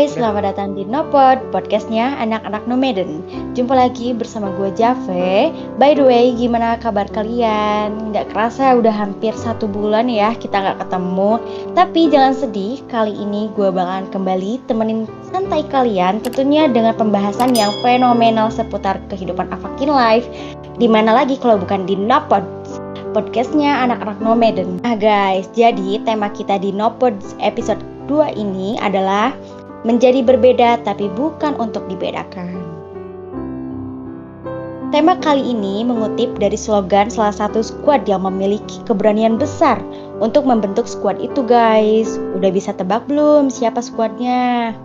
selamat datang di Nopod, podcastnya anak-anak nomaden. Jumpa lagi bersama gue Jave. By the way, gimana kabar kalian? Gak kerasa udah hampir 1 bulan ya kita gak ketemu. Tapi jangan sedih, kali ini gue bakalan kembali temenin santai kalian, tentunya dengan pembahasan yang fenomenal seputar kehidupan Avakin Life. Dimana lagi kalau bukan di Nopod, podcastnya anak-anak nomaden. Nah guys, jadi tema kita di Nopod episode 2 ini adalah menjadi berbeda tapi bukan untuk dibedakan. Tema kali ini mengutip dari slogan salah satu squad yang memiliki keberanian besar untuk membentuk squad itu guys. Udah bisa tebak belum siapa squadnya?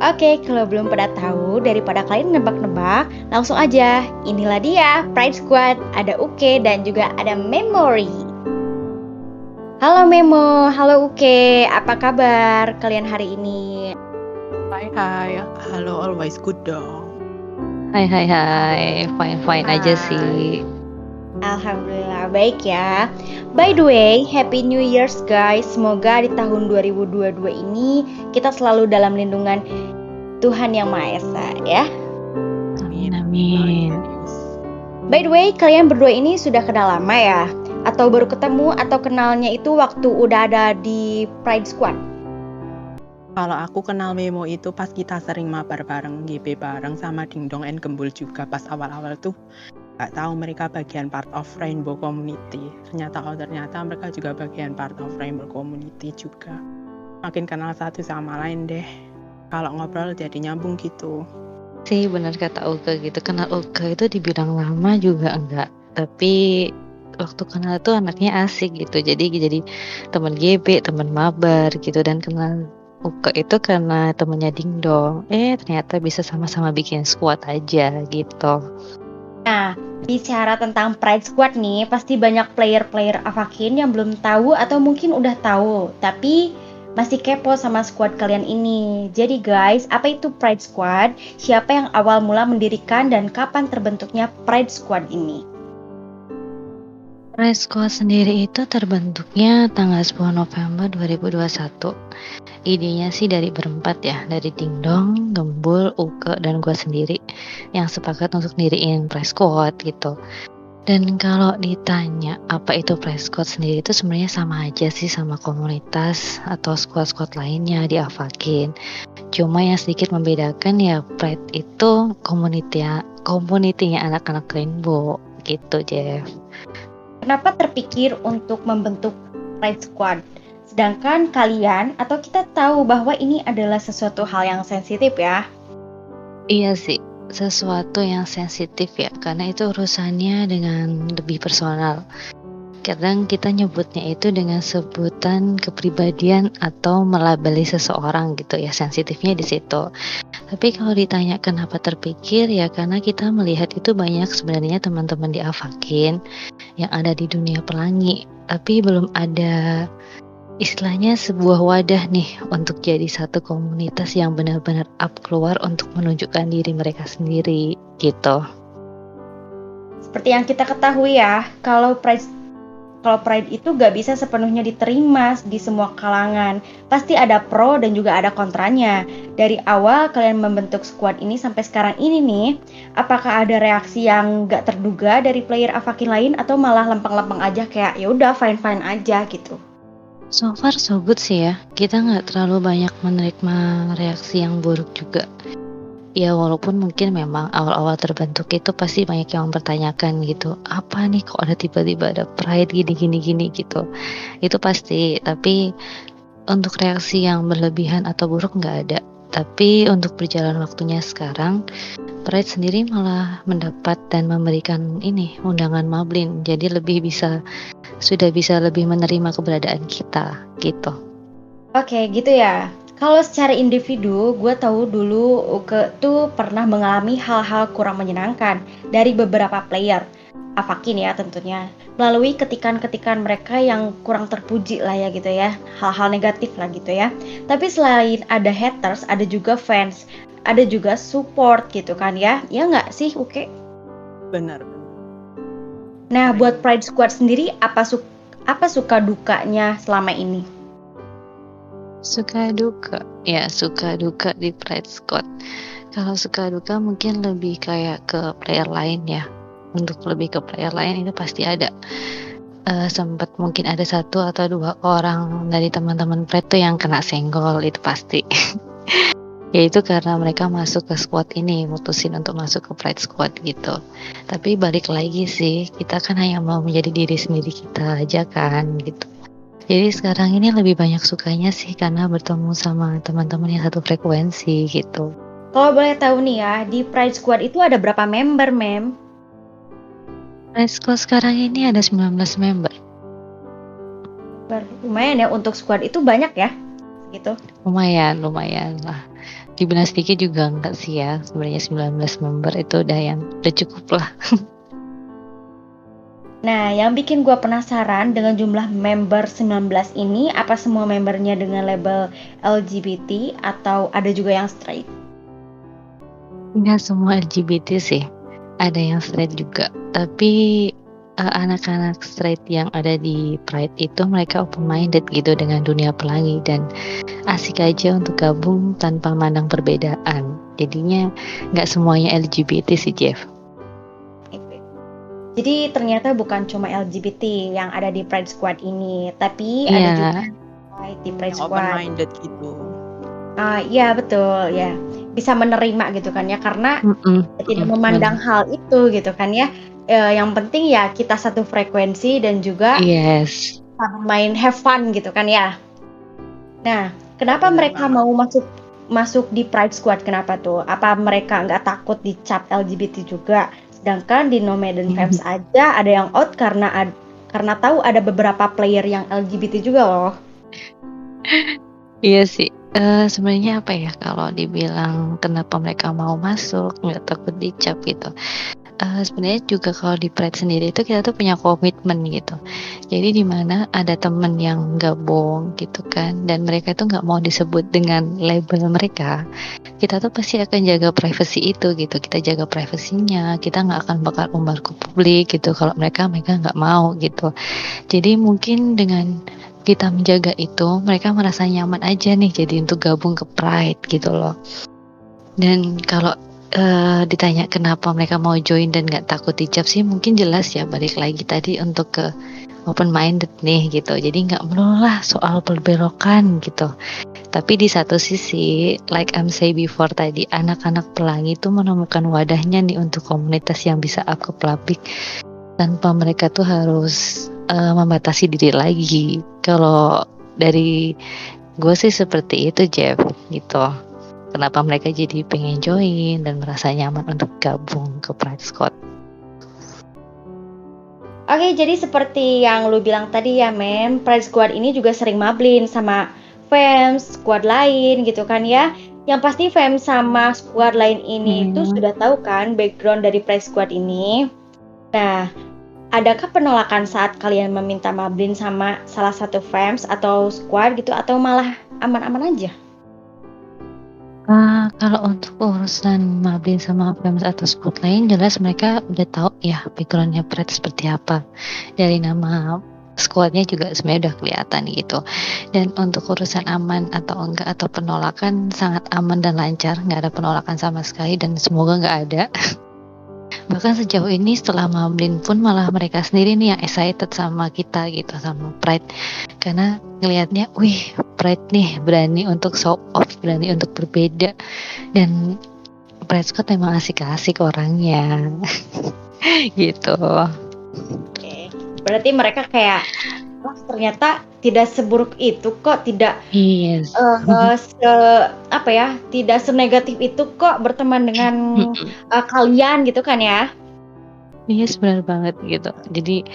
Oke, kalau belum pada tahu, daripada kalian nebak-nebak, langsung aja. Inilah dia, Pride Squad. Ada Uke dan juga ada Memory. Halo Memo, halo Uke, apa kabar kalian hari ini? Hai, halo, always good dong. Hai, fine aja sih. Alhamdulillah, baik ya. By the way, Happy New Year's guys. Semoga di tahun 2022 ini kita selalu dalam lindungan Tuhan Yang Maha Esa ya. Amin. By the way, kalian berdua ini sudah kenal lama ya? Atau baru ketemu atau kenalnya itu waktu udah ada di Pride Squad? Kalau aku kenal Memo itu pas kita sering mabar bareng, GB bareng sama Dingdong and Gembul juga pas awal-awal tuh gak tahu mereka bagian part of Rainbow Community. Ternyata mereka juga bagian part of Rainbow Community juga. Makin kenal satu sama lain deh. Kalau ngobrol jadi nyambung gitu. Sih benar kata Uke gitu. Kenal Uke itu dibilang lama juga enggak. Tapi waktu kenal tuh anaknya asik gitu. Jadi teman GB, teman mabar gitu, dan kenal Uke itu karena temennya Dingdong. Ternyata bisa sama-sama bikin squad aja gitu. Nah, bicara tentang Pride Squad nih, pasti banyak player-player Avakin yang belum tahu atau mungkin udah tahu, tapi masih kepo sama squad kalian ini. Jadi guys, apa itu Pride Squad? Siapa yang awal mula mendirikan dan kapan terbentuknya Pride Squad ini? Pride Squad sendiri itu terbentuknya tanggal 10 November 2021. Idenya sih dari berempat ya, dari Dingdong, Gembul, Uke, dan gue sendiri yang sepakat untuk diriin Pride Squad gitu. Dan kalau ditanya apa itu Pride Squad sendiri, itu sebenarnya sama aja sih sama komunitas atau squad-squad lainnya di Avakin. Cuma yang sedikit membedakan ya Pride itu komunitinya anak-anak Rainbow gitu, Jeff. Kenapa terpikir untuk membentuk Pride Squad? Sedangkan kalian atau kita tahu bahwa ini adalah sesuatu hal yang sensitif ya? Iya sih, sesuatu yang sensitif ya, karena itu urusannya dengan lebih personal. Kadang kita nyebutnya itu dengan sebutan kepribadian atau melabeli seseorang gitu ya, sensitifnya di situ. Tapi kalau ditanya kenapa terpikir ya karena kita melihat itu banyak sebenarnya teman-teman di Avakin yang ada di dunia pelangi, tapi belum ada istilahnya sebuah wadah nih untuk jadi satu komunitas yang benar-benar up keluar untuk menunjukkan diri mereka sendiri gitu. Seperti yang kita ketahui ya, kalau Pride itu gak bisa sepenuhnya diterima di semua kalangan. Pasti ada pro dan juga ada kontranya. Dari awal kalian membentuk squad ini sampai sekarang ini nih, apakah ada reaksi yang gak terduga dari player Avakin lain atau malah lempeng-lempeng aja kayak ya udah fine-fine aja gitu? So far so good sih ya. Kita gak terlalu banyak menerima reaksi yang buruk juga. Ya walaupun mungkin memang awal-awal terbentuk itu pasti banyak yang mempertanyakan gitu, apa nih kok ada tiba-tiba ada Pride gini gitu. Itu pasti, tapi untuk reaksi yang berlebihan atau buruk nggak ada. Tapi untuk berjalan waktunya sekarang, Pride sendiri malah mendapat dan memberikan undangan Mablin, jadi sudah bisa lebih menerima keberadaan kita gitu. Oke, gitu ya. Kalau secara individu, gue tahu dulu Uke tuh pernah mengalami hal-hal kurang menyenangkan dari beberapa player Avakin ya tentunya, melalui ketikan-ketikan mereka yang kurang terpuji lah ya gitu ya, hal-hal negatif lah gitu ya. Tapi selain ada haters, ada juga fans, ada juga support gitu kan ya nggak sih Uke? Benar. Nah buat Pride Squad sendiri apa suka dukanya selama ini? Suka duka, ya suka duka di Pride Squad. Kalau suka duka mungkin lebih kayak ke player lain ya. Untuk lebih ke player lain itu pasti ada. Sempat mungkin ada 1 atau 2 orang dari teman-teman Pride tuh yang kena senggol, itu pasti. Yaitu karena mereka masuk ke squad ini, mutusin untuk masuk ke Pride Squad gitu. Tapi balik lagi sih, kita kan hanya mau menjadi diri sendiri kita aja kan gitu. Jadi sekarang ini lebih banyak sukanya sih karena bertemu sama teman-teman yang satu frekuensi gitu. Kalau boleh tahu nih ya, di Pride Squad itu ada berapa member, Mem? Pride Squad sekarang ini ada 19 member. Lumayan ya, untuk squad itu banyak ya? Gitu. Lumayan lah. Dibilang sedikit juga enggak sih ya. Sebenarnya 19 member itu udah cukup lah. Nah, yang bikin gue penasaran dengan jumlah member 19 ini, apa semua membernya dengan label LGBT atau ada juga yang straight? Enggak semua LGBT sih. Ada yang straight juga. Tapi anak-anak straight yang ada di Pride itu mereka open minded gitu dengan dunia pelangi dan asik aja untuk gabung tanpa mandang perbedaan. Jadinya nggak semuanya LGBT sih, Jeff. Jadi ternyata bukan cuma LGBT yang ada di Pride Squad ini, tapi ada juga di Pride Squad. Open minded gitu. Iya betul ya, bisa menerima gitu kan ya, karena tidak memandang hal itu gitu kan ya. Yang penting ya kita satu frekuensi dan juga main have fun gitu kan ya. Nah, kenapa mereka mau masuk di Pride Squad? Kenapa tuh? Apa mereka nggak takut dicap LGBT juga? Sedangkan di Nomaden Femmes aja ada yang out karena tahu ada beberapa player yang LGBT juga loh. Iya sih. Sebenarnya apa ya, kalau dibilang kenapa mereka mau masuk, nggak takut dicap gitu. Sebenarnya juga kalau di Pride sendiri itu kita tuh punya komitmen gitu. Jadi di mana ada temen yang gabung gitu kan, dan mereka tuh nggak mau disebut dengan label mereka, kita tuh pasti akan jaga privasi itu gitu. Kita jaga privasinya, kita nggak akan bakal umbar ke publik gitu kalau mereka nggak mau gitu. Jadi mungkin dengan kita menjaga itu, mereka merasa nyaman aja nih jadi untuk gabung ke Pride gitu loh. Dan kalau ditanya kenapa mereka mau join dan nggak takut dicap sih, mungkin jelas ya, balik lagi tadi untuk ke open minded nih gitu. Jadi nggak melulu lah soal perbelokan gitu. Tapi di satu sisi, like I'm say before tadi, anak-anak pelangi itu menemukan wadahnya nih untuk komunitas yang bisa up ke publik tanpa mereka tuh harus membatasi diri lagi. Kalau dari gue sih seperti itu, Jeff, gitu. Kenapa mereka jadi pengen join dan merasa nyaman untuk gabung ke Pride Squad. Oke, jadi seperti yang lu bilang tadi ya, Mem, Pride Squad ini juga sering mablin sama Femmes, squad lain gitu kan ya. Yang pasti Femmes sama squad lain ini itu sudah tahu kan background dari Pride Squad ini. Nah, adakah penolakan saat kalian meminta mablin sama salah satu Femmes atau squad gitu, atau malah aman-aman aja? Kalau untuk urusan mablin sama Femmes atau squad lain, jelas mereka udah tahu ya backgroundnya Pride seperti apa. Dari nama squadnya juga sebenarnya udah kelihatan gitu. Dan untuk urusan aman atau enggak atau penolakan, sangat aman dan lancar, nggak ada penolakan sama sekali dan semoga nggak ada. Bahkan sejauh ini setelah mablin pun malah mereka sendiri nih yang excited sama kita gitu, sama Pride, karena ngelihatnya, wih, Pride nih berani untuk show off, berani untuk berbeda, dan Pride Squad emang asik-asik orangnya. Gitu. Oke. Berarti mereka kayak, wah, ternyata tidak seburuk itu kok, tidak tidak senegatif itu kok berteman dengan kalian gitu kan ya? Iya, benar banget gitu. Jadi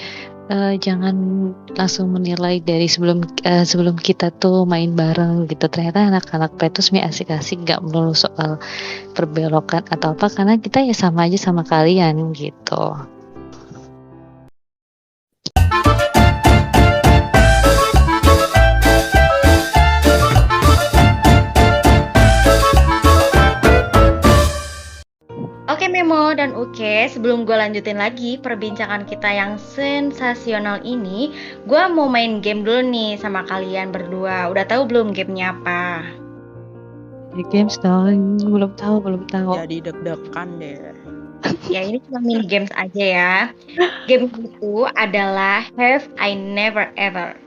jangan langsung menilai dari sebelum kita tuh main bareng gitu. Ternyata anak-anak Pride tuh sebenarnya asik-asik, nggak melulu soal perbelokan atau apa, karena kita ya sama aja sama kalian gitu. Oke Memo, Memo dan Uke, sebelum gue lanjutin lagi perbincangan kita yang sensasional ini, gue mau main game dulu nih sama kalian berdua. Udah tahu belum gamenya apa? Games dong, belum tahu. Jadi deg-degan deh. Ya ini cuma mini games aja ya. Game itu adalah Have I Never Ever.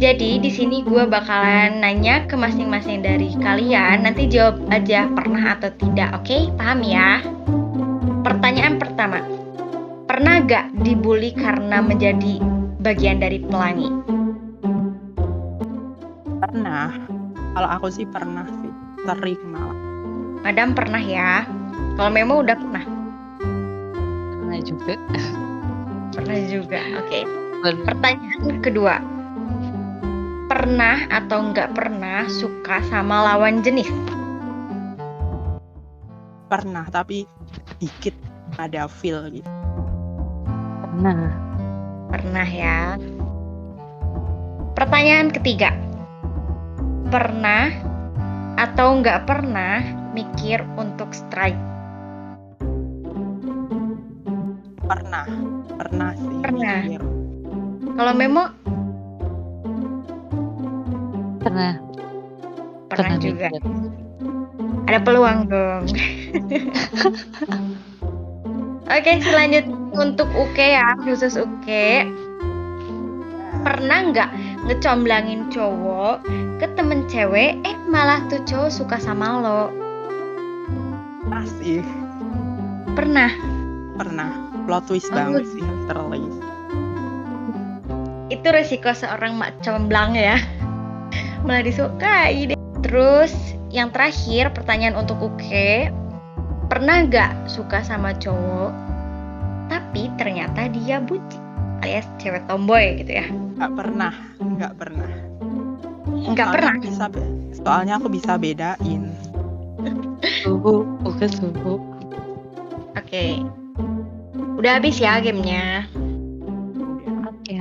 Jadi di sini gue bakalan nanya ke masing-masing dari kalian. Nanti jawab aja pernah atau tidak, oke? Paham ya? Pertanyaan pertama, pernah gak dibully karena menjadi bagian dari pelangi? Pernah. Kalau aku sih pernah sih. Sering malah. Madam pernah ya? Kalau Memo udah pernah? Pernah juga. Pernah juga, oke. Pernah. Pertanyaan kedua, pernah atau nggak pernah suka sama lawan jenis? Pernah, tapi dikit ada feel gitu. Pernah. Pernah ya. Pertanyaan ketiga, pernah atau nggak pernah mikir untuk strike? Pernah sih. Pernah. Mikir. Kalau Memo Pernah juga. mikir. Ada peluang dong. Oke, selanjutnya untuk Uke ya, khusus Uke. Pernah nggak ngecomblangin cowok ke temen cewek, malah tuh cowok suka sama lo? Pernah sih. Pernah. Plot twist banget sih, literally. Itu resiko seorang mak comblang ya. Malah disukai deh. Terus yang terakhir, pertanyaan untuk Uke, pernah nggak suka sama cowok tapi ternyata dia bucin alias cewek tomboy gitu ya? Nggak pernah. Nggak pernah. Soalnya aku bisa bedain. Bukan subuh. Oke. Udah habis ya gamenya. Oke.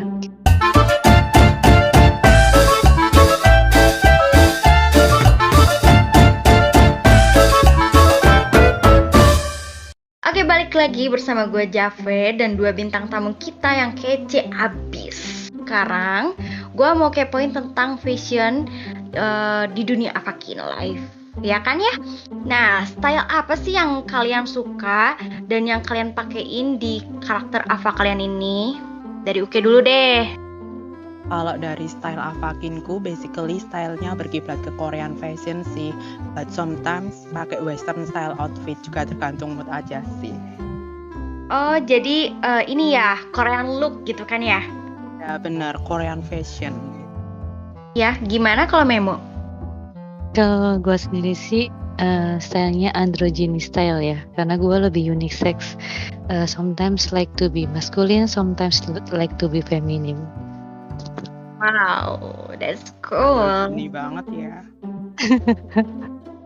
Oke, balik lagi bersama gue Jave dan dua bintang tamu kita yang kece abis. Sekarang gue mau kepoin tentang fashion di dunia Avakin Live, ya kan ya? Nah, style apa sih yang kalian suka dan yang kalian pakein di karakter Ava kalian ini? Dari Uke dulu deh. Kalau dari style Avakinku, basically stylenya berkiblat ke Korean fashion sih. But sometimes pakai western style outfit juga tergantung mood aja sih. Oh, jadi ini ya, Korean look gitu kan ya? Ya bener, Korean fashion. Ya, gimana kalau Memo? Kalau gue sendiri sih stylenya androgyny style ya, karena gue lebih unisex. Sometimes like to be masculine, sometimes like to be feminine. Wow, that's cool. Ini banget ya.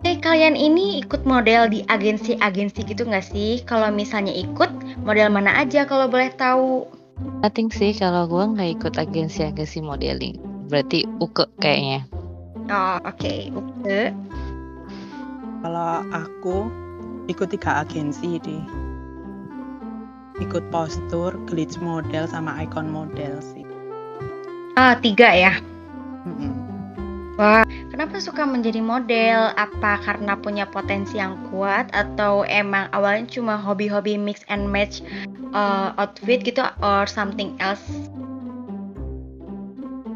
Kalian ini ikut model di agensi-agensi gitu nggak sih? Kalau misalnya ikut, model mana aja kalau boleh tahu? Nothing sih, kalau gue nggak ikut agensi modeling. Berarti Uke kayaknya. Oh, oke. Uke. Kalau aku ikut 3 agensi deh. Ikut postur, glitch model, sama icon model sih. 3 ya? Mm-mm. Wah, kenapa suka menjadi model? Apa karena punya potensi yang kuat atau emang awalnya cuma hobi-hobi mix and match outfit gitu or something else?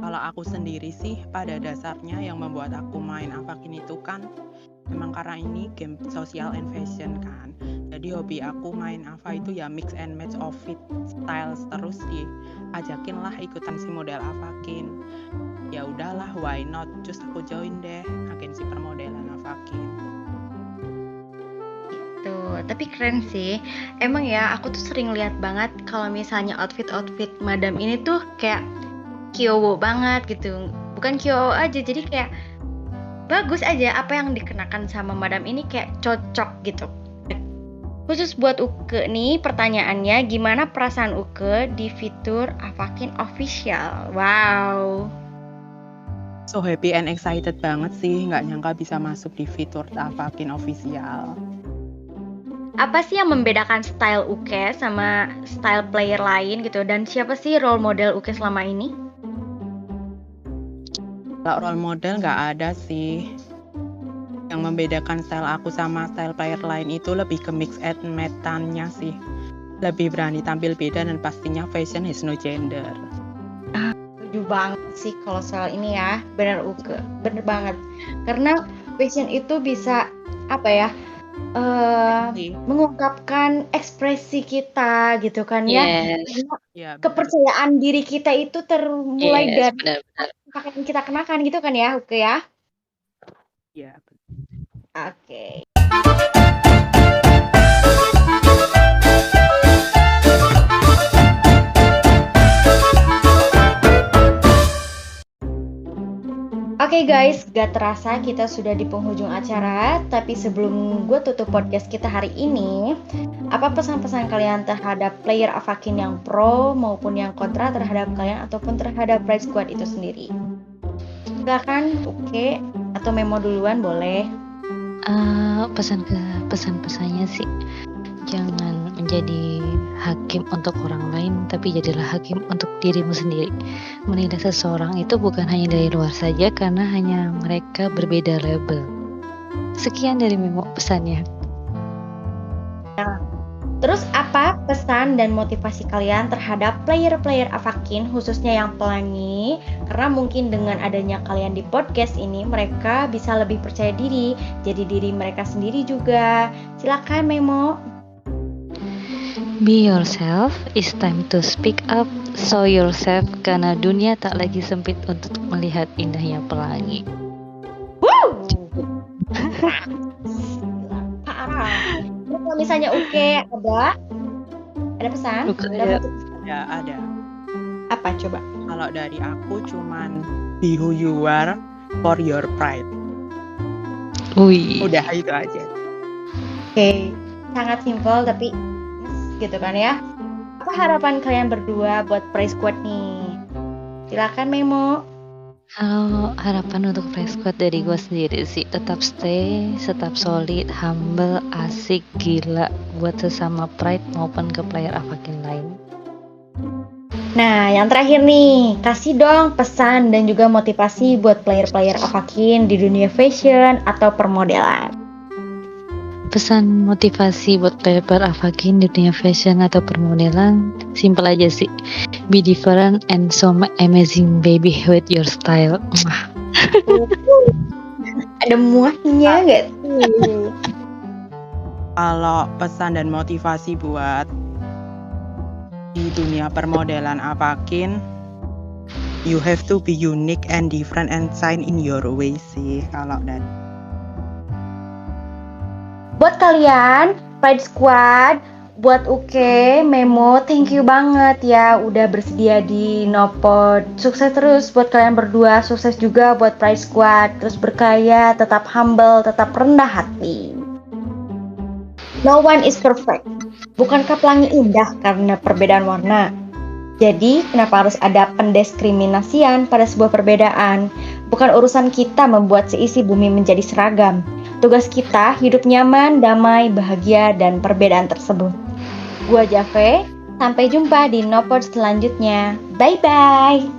Kalau aku sendiri sih pada dasarnya yang membuat aku main Avakin itu kan memang karena ini game social and fashion kan. Jadi hobi aku main Ava itu ya mix and match outfit styles, terus diajakin lah ikutan si model Avakin. Ya udahlah, why not? Terus aku join deh agensi permodelan Avakin. Tuh, tapi keren sih. Emang ya, aku tuh sering lihat banget kalau misalnya outfit madam ini tuh kayak kyowo banget gitu. Bukan kyowo aja, jadi kayak bagus aja apa yang dikenakan sama madam ini kayak cocok gitu. Khusus buat Uke nih pertanyaannya, gimana perasaan Uke di fitur Avakin Official? Wow. So happy and excited banget sih, nggak nyangka bisa masuk di fitur Avakin Official. Apa sih yang membedakan style Uke sama style player lain gitu? Dan siapa sih role model Uke selama ini? Kalau role model nggak ada sih. Yang membedakan style aku sama style player lain itu lebih ke mix and match-nya sih. Lebih berani tampil beda dan pastinya fashion has no gender. Setuju banget sih kalau soal ini ya, bener Uke, bener banget. Karena fashion itu bisa mengungkapkan ekspresi kita gitu kan ya. Yes. Karena Ya, kepercayaan diri kita itu mulai Yes, dari benar-benar. pakaian yang kita kenakan gitu kan ya Uke ya. ya. Oke. Oke guys, gak terasa kita sudah di penghujung acara. Tapi sebelum gue tutup podcast kita hari ini, apa pesan-pesan kalian terhadap player Avakin yang pro maupun yang kontra terhadap kalian ataupun terhadap Pride Squad itu sendiri? Silakan Uke atau Memo duluan boleh. Pesan-pesannya sih, jangan menjadi hakim untuk orang lain, tapi jadilah hakim untuk dirimu sendiri. Menilai seseorang itu bukan hanya dari luar saja, karena hanya mereka berbeda label. Sekian dari Memo pesannya. Terus apa pesan dan motivasi kalian terhadap player-player Avakin khususnya yang pelangi? Karena mungkin dengan adanya kalian di podcast ini mereka bisa lebih percaya diri, jadi diri mereka sendiri juga. Silakan Memo. Be yourself, it's time to speak up, show yourself, karena dunia tak lagi sempit untuk melihat indahnya pelangi. Woo! Parah. Kalau misalnya Uke ada pesan? Ya, ada. Apa coba? Kalau dari aku cuman be who you are for your pride. Wih. Udah itu aja. Oke, sangat simpel tapi gitu kan ya. Apa harapan kalian berdua buat Pride Squad nih? Silakan Memo. Kalau harapan untuk Pride Squad dari gue sendiri sih, tetap stay, tetap solid, humble, asik, gila buat sesama Pride maupun ke player Avakin lain. Nah, yang terakhir nih, kasih dong pesan dan juga motivasi buat player-player Avakin di dunia fashion atau permodelan. Pesan motivasi buat player Avakin di dunia fashion atau permodelan, simple aja sih. Be different and so amazing baby with your style. Ada muahnya nggak tuh? Kalau pesan dan motivasi buat di dunia permodelan Avakin, you have to be unique and different and shine in your way sih kalau dan. Buat kalian Pride Squad, buat Uke, Memo, thank you banget ya udah bersedia di Nopod. Sukses terus buat kalian berdua, sukses juga buat Pride Squad. Terus berkarya, tetap humble, tetap rendah hati. No one is perfect. Bukankah pelangi indah karena perbedaan warna? Jadi, kenapa harus ada pendiskriminasian pada sebuah perbedaan? Bukan urusan kita membuat seisi bumi menjadi seragam. Tugas kita hidup nyaman, damai, bahagia, dan perbedaan tersebut. Gua Jave, sampai jumpa di Nopod selanjutnya. Bye-bye!